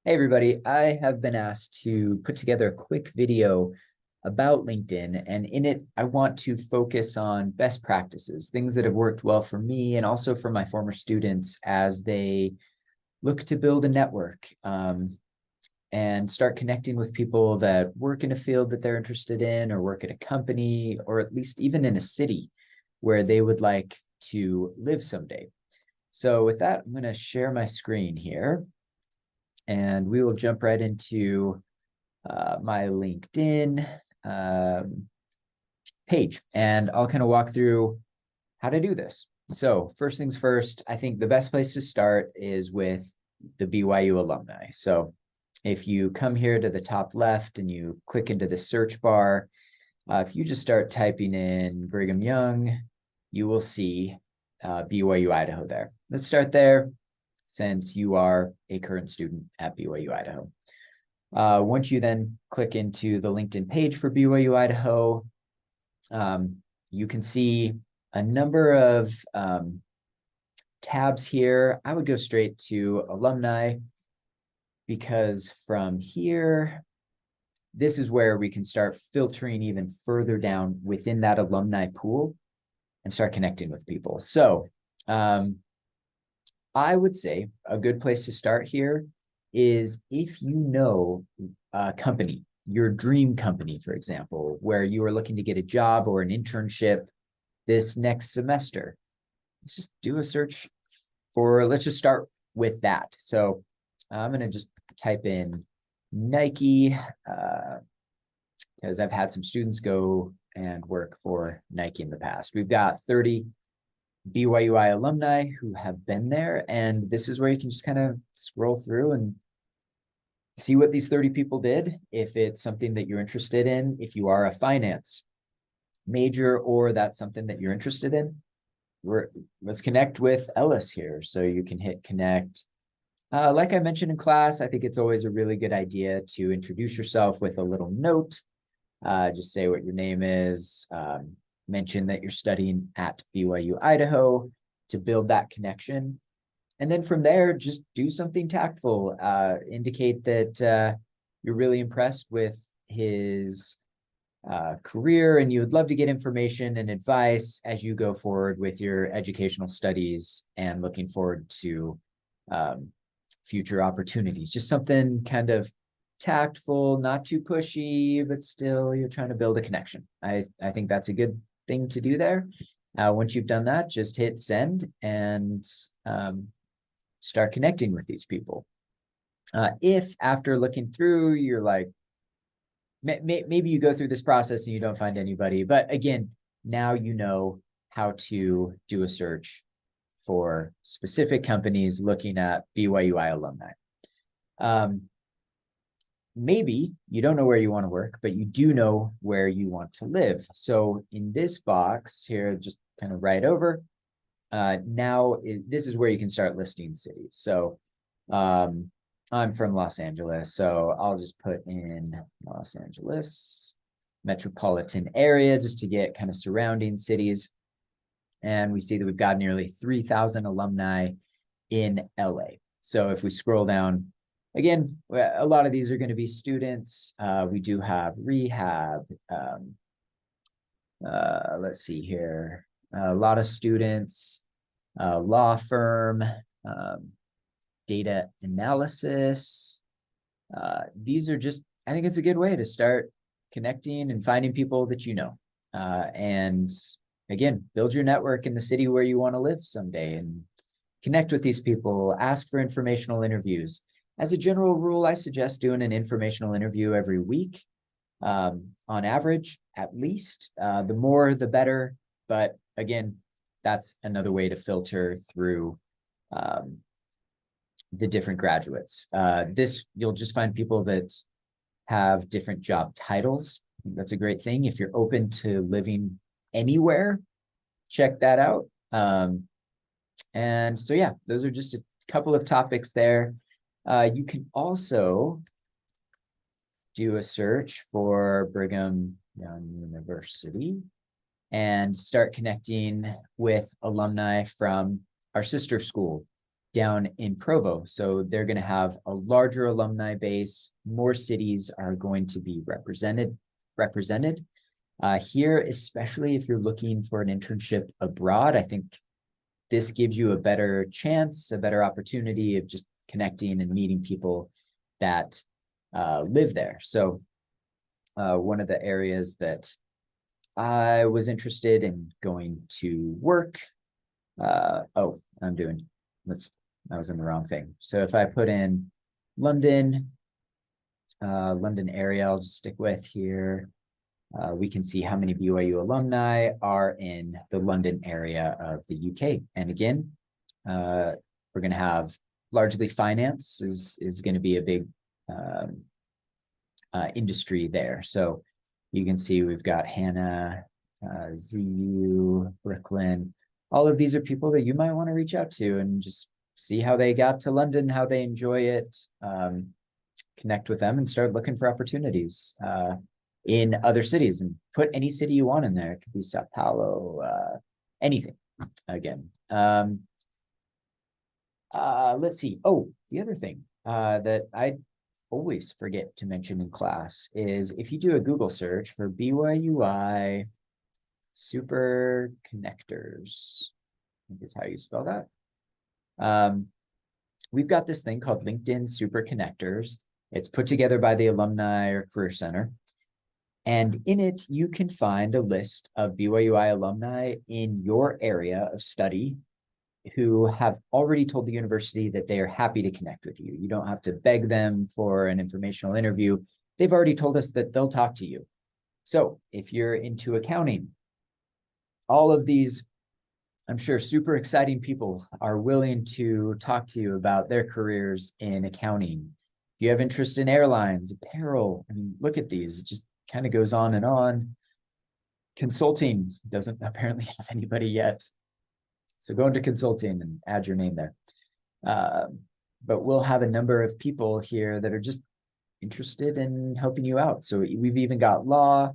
Hey everybody, I have been asked to put together a quick video about LinkedIn, and in it, I want to focus on best practices, things that have worked well for me and also for my former students as they look to build a network and start connecting with people that work in a field that they're interested in, or work at a company, or at least even in a city where they would like to live someday. So with that, I'm going to share my screen here and we will jump right into my LinkedIn page, and I'll kind of walk through how to do this. So first things first, I think the best place to start is with the BYU alumni. So if you come here to the top left and you click into the search bar, if you just start typing in Brigham Young, you will see BYU Idaho there. Let's start there since you are a current student at BYU Idaho. Once you then click into the LinkedIn page for BYU Idaho, you can see a number of tabs here. I would go straight to alumni because from here, this is where we can start filtering even further down within that alumni pool and start connecting with people. So I would say a good place to start here is if you know a company, your dream company, for example, where you are looking to get a job or an internship this next semester. Let's just do a search for, let's just start with that. So I'm going to just type in Nike because I've had some students go and work for Nike in the past. We've got 30 BYUI alumni who have been there, and this is where you can just kind of scroll through and see what these 30 people did. If it's something that you're interested in, if you are a finance major or that's something that you're interested in, let's connect with Ellis here. So you can hit connect. Like I mentioned in class, I think it's always a really good idea to introduce yourself with a little note. Just say what your name is, mention that you're studying at BYU Idaho to build that connection. And then from there, just do something tactful. Indicate that you're really impressed with his career and you would love to get information and advice as you go forward with your educational studies and looking forward to future opportunities. Just something kind of tactful, not too pushy, but still you're trying to build a connection. I think that's a good thing to do there. Once you've done that, just hit send and start connecting with these people. If after looking through, you're like, maybe you go through this process and you don't find anybody, but again, now you know how to do a search for specific companies looking at BYUI alumni. Maybe you don't know where you want to work, but you do know where you want to live. So in this box here, just kind of right over, this is where you can start listing cities. So I'm from Los Angeles, so I'll just put in Los Angeles metropolitan area just to get kind of surrounding cities. And we see that we've got nearly 3,000 alumni in LA. So if we scroll down, again, a lot of these are going to be students. We do have rehab. Let's see here. A lot of students, law firm, data analysis. These are just, I think it's a good way to start connecting and finding people that you know. And again, build your network in the city where you want to live someday and connect with these people, ask for informational interviews. As a general rule, I suggest doing an informational interview every week, on average, at least. The more, the better. But again, that's another way to filter through the different graduates. You'll just find people that have different job titles. That's a great thing. If you're open to living anywhere, check that out. And so, yeah, those are just a couple of topics there. You can also do a search for Brigham Young University and start connecting with alumni from our sister school down in Provo. So they're going to have a larger alumni base. More cities are going to be represented. Here, especially if you're looking for an internship abroad, I think this gives you a better chance, a better opportunity of just connecting and meeting people that live there. So one of the areas that I was interested in going to work. I was in the wrong thing. So if I put in London area, I'll just stick with here. We can see how many BYU alumni are in the London area of the UK. And again, we're going to have largely finance is going to be a big industry there. So you can see we've got Hannah, ZU, Brooklyn. All of these are people that you might want to reach out to and just see how they got to London, how they enjoy it, connect with them and start looking for opportunities in other cities, and put any city you want in there. It could be Sao Paulo, anything. Again, let's see. Oh, the other thing that I always forget to mention in class is if you do a Google search for BYUI super connectors, I think is how you spell that. We've got this thing called LinkedIn Super Connectors. It's put together by the Alumni or Career Center. And in it, you can find a list of BYUI alumni in your area of study who have already told the university that they are happy to connect with you. You don't have to beg them for an informational interview. They've already told us that they'll talk to you. So if you're into accounting, all of these, I'm sure, super exciting people are willing to talk to you about their careers in accounting. If you have interest in airlines, apparel, I mean, look at these. It just kind of goes on and on. Consulting doesn't apparently have anybody yet. So go into consulting and add your name there. But we'll have a number of people here that are just interested in helping you out. So we've even got law.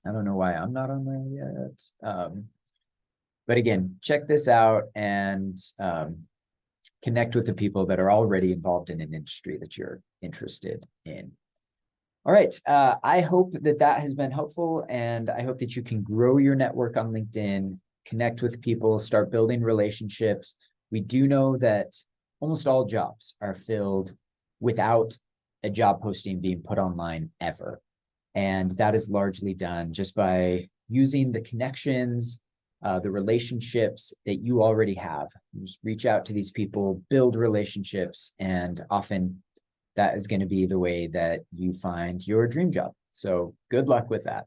I don't know why I'm not on there yet. But again, check this out and connect with the people that are already involved in an industry that you're interested in. All right. I hope that has been helpful, and I hope that you can grow your network on LinkedIn, connect with people, start building relationships. We do know that almost all jobs are filled without a job posting being put online ever. And that is largely done just by using the connections, the relationships that you already have. You just reach out to these people, build relationships, and often that is going to be the way that you find your dream job. So good luck with that.